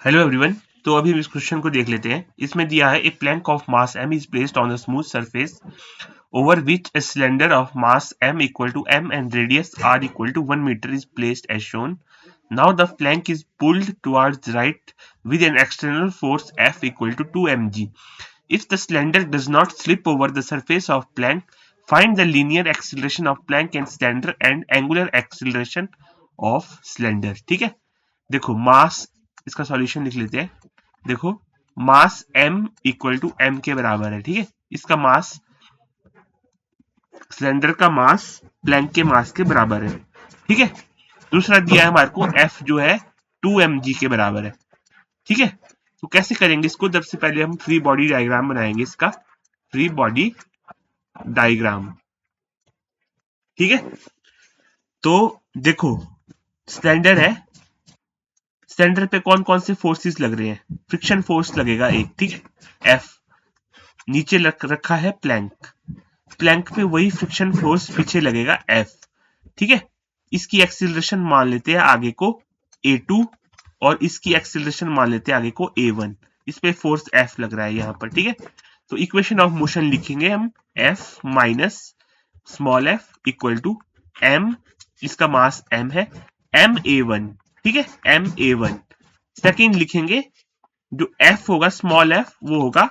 Hello everyone. तो अभी हम इस क्वेश्चन को देख लेते हैं। इसमें दिया है a plank of mass m is placed on a smooth surface over which a cylinder of mass m equal to m and radius r equal to 1 meter is placed as shown. Now the plank is pulled towards right with an external force F equal to 2 mg. If the cylinder does not slip over the surface of plank, find the linear acceleration of plank and cylinder and angular acceleration of cylinder. ठीक है, देखो मास, इसका solution लिख लेते हैं। देखो मास m equal to m के बराबर है। ठीक है, इसका मास, सिलेंडर का मास प्लैंक के मास के बराबर है। ठीक है, दूसरा दिया है हमारे को f जो है 2mg के बराबर है। ठीक है, तो कैसे करेंगे इसको? सबसे पहले हम फ्री बॉडी डायग्राम बनाएंगे, इसका फ्री बॉडी डायग्राम। ठीक है, तो देखो सिलेंडर है, सिलेंडर पे कौन कौन से फोर्सेस लग रहे हैं? फ्रिक्शन फोर्स लगेगा एक, ठीक है, F। नीचे रखा है प्लैंक, प्लैंक पे वही फ्रिक्शन फोर्स पीछे लगेगा F। ठीक है, इसकी एक्सीलरेशन मान लेते हैं आगे को A2 और इसकी एक्सीलरेशन मान लेते हैं आगे को A1। इस पे फोर्स F लग रहा है यहाँ पर। ठीक है, तो इक्वेशन ऑफ मोशन लिखेंगे हम F minus small f equal to m, इसका मास m है, ma1। ठीक है, ma1। सेकेंड लिखेंगे जो f होगा स्मॉल f, वो होगा,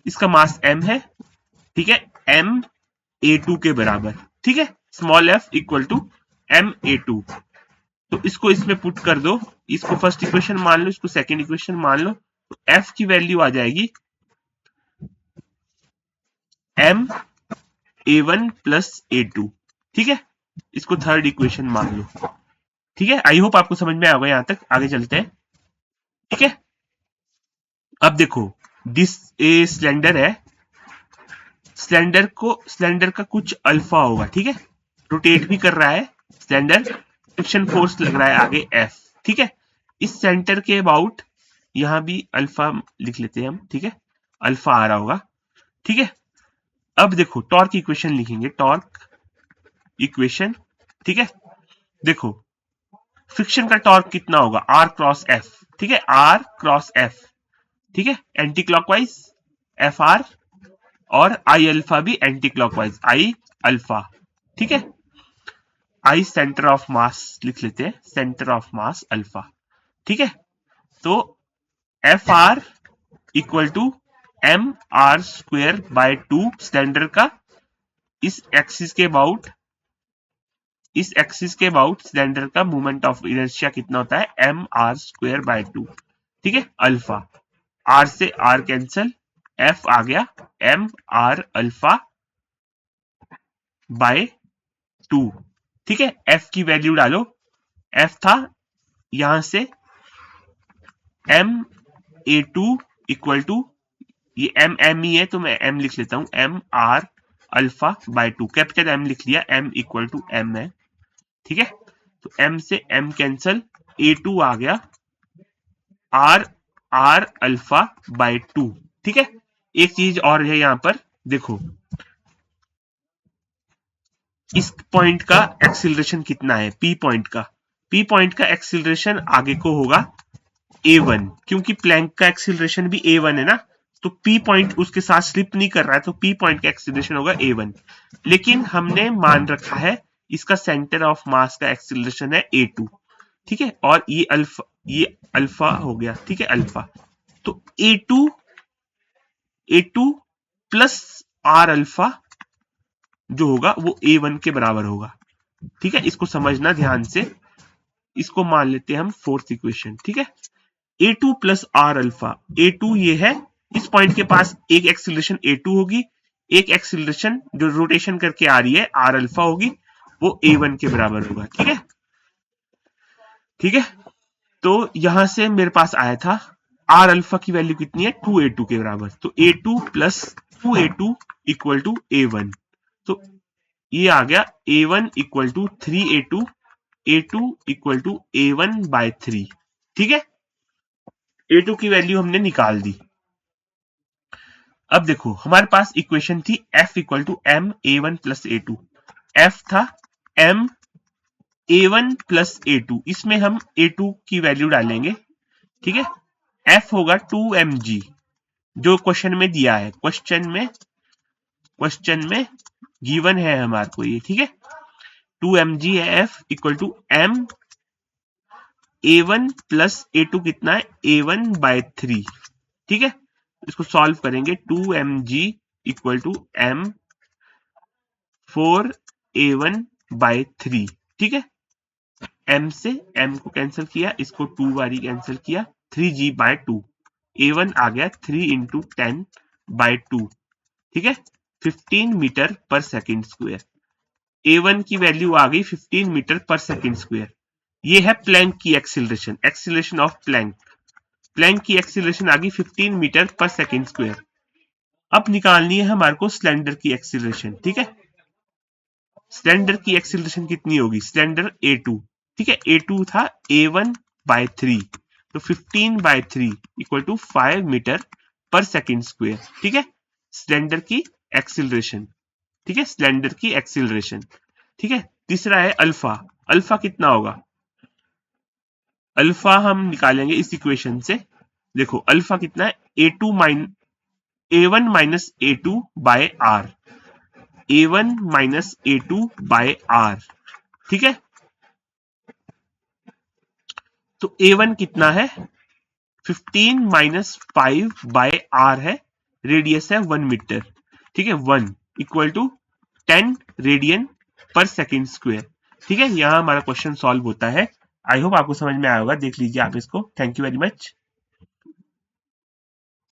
इसका मास m है, ठीक है, m a2 के बराबर। ठीक है, small f equal to m a2। तो इसको इसमें पुट कर दो, इसको फर्स्ट इक्वेशन मान लो, इसको सेकंड इक्वेशन मान लो, तो f की वैल्यू आ जाएगी m a1 प्लस a2। ठीक है, इसको थर्ड इक्वेशन मान लो। ठीक है, आई होप आपको समझ में आ गया। यहां तक आगे चलते हैं। ठीक है, अब देखो दिस ए सिलेंडर है, सिलेंडर का कुछ अल्फा होगा। ठीक है, रोटेट भी कर रहा है सिलेंडर, फ्रिक्शन फोर्स लग रहा है आगे F। ठीक है, इस सेंटर के अबाउट यहां भी अल्फा लिख लेते हैं हम। ठीक है, अल्फा आ रहा होगा। ठीक है, अब देखो टॉर्क इक्वेशन लिखेंगे, टॉर्क इक्वेशन। ठीक है, देखो फ्रिक्शन का टॉर्क कितना होगा? R cross F। ठीक है, R क्रॉस F। ठीक है, एंटी क्लॉकवाइज एफ आर, और आई अल्फा भी एंटी क्लॉकवाइज आई अल्फा। ठीक है, आई सेंटर ऑफ मास लिख लेते हैं, सेंटर ऑफ मास अल्फा। ठीक है, तो f r equal to m r square by 2 cylinder का इस एक्सिस के अबाउट, इस एक्सिस के अबाउट सिलेंडर का मूवमेंट ऑफ इनर्शिया कितना होता है? M r square by 2। ठीक है, अल्फा, आर से आर कैंसल, एफ आ गया एम आर अल्फा बाय 2। ठीक है, एफ की वैल्यू डालो, एफ था यहां से m a two equal to, ये एम एम ही है तो मैं एम लिख लेता हूं, m r alpha by 2, capital m लिख लिया, एम इक्वल टू एम है। ठीक है, तो एम से एम कैंसल, ए टू आ गया आर आर अल्फा बाय 2। ठीक है, एक चीज और है यहां पर, देखो इस पॉइंट का एक्सीलरेशन कितना है? पी पॉइंट का, पी पॉइंट का एक्सीलरेशन आगे को होगा a1, क्योंकि प्लैंक का एक्सीलरेशन भी a1 है ना, तो p पॉइंट उसके साथ स्लिप नहीं कर रहा है, तो p पॉइंट का एक्सीलरेशन होगा a1। लेकिन हमने मान रखा है इसका सेंटर ऑफ मास का एक्सीलरेशन है a2। ठीक है, और ये अल्फा हो गया। ठीक है, अल्फा, तो a2 प्लस r अल्फा जो होगा वो a1 के बराबर होगा। ठीक है, इसको समझना ध्यान से, इसको मान लेते हैं हम फोर्थ इक्वेशन। ठीक है, a2 plus R alpha, a2 ये है, इस पॉइंट के पास एक एक्सीलरेशन a2 होगी, एक एक्सीलरेशन जो रोटेशन करके आ रही है आर अल्फा होगी, वो a1 के बराबर होगा। ठीक है, ठीक है, तो यहां से मेरे पास आया था आर अल्फा की वैल्यू कितनी है? 2a2 के बराबर, तो a2 plus 2a2 equal to a1। तो ये आ गया a1 equal to 3a2, a2 equal to a1 by 3। ठीक है, a2 की वैल्यू हमने निकाल दी। अब देखो हमारे पास इक्वेशन थी f equal to m a one plus a two, f था m a1 प्लस a2, इसमें हम a2 की वैल्यू डालेंगे। ठीक है, एफ होगा 2mg जो क्वेश्चन में दिया है, क्वेश्चन में गिवन है हमारे को ये, ठीक है। 2mg है f equal to m a1 plus a2 कितना है a1/3, ठीक है। इसको सॉल्व करेंगे 2mg equal to m 4a1/3, ठीक है। m से m को कैंसिल किया, इसको 2 बारी कैंसिल किया, 3g/2, a1 आ गया 3 इंटू 10/2, ठीक है, 15 मीटर पर सेकेंड स्क्वायर। a1 की वैल्यू आ गई 15 मीटर पर सेकेंड स्क्वायर। ये है प्लैंक की acceleration, acceleration of plank. Plank की एक्सीलरेशन आ गई 15 मीटर पर सेकेंड स्क्वायर। अब निकालनी है हमारे को सिलेंडर की एक्सीलरेशन, ठीक है। सिलेंडर की एक्सीलरेशन कितनी होगी, सिलेंडर a2, ठीक है, a2 था a1/3, तो 15/3 इक्वल टू 5 मीटर पर सेकेंड स्क्वायर, ठीक है। सिलेंडर की एक्सीलरेशन, ठीक है, सिलेंडर की एक्सीलरेशन, ठीक है। तीसरा है अल्फा, अल्फा कितना होगा, अल्फा हम निकालेंगे इस इक्वेशन से। देखो अल्फा कितना है a1 minus a2/r, a1 minus a2/r, ठीक है। तो a1 कितना है 15 माइनस 5/r है, रेडियस है 1 मीटर, ठीक है, 1 इक्वल टू 10 रेडियन पर सेकेंड स्क्वायर, ठीक है। यहां हमारा क्वेश्चन सॉल्व होता है। आई होप आपको समझ में आया होगा, देख लीजिए आप इसको। Thank you very much.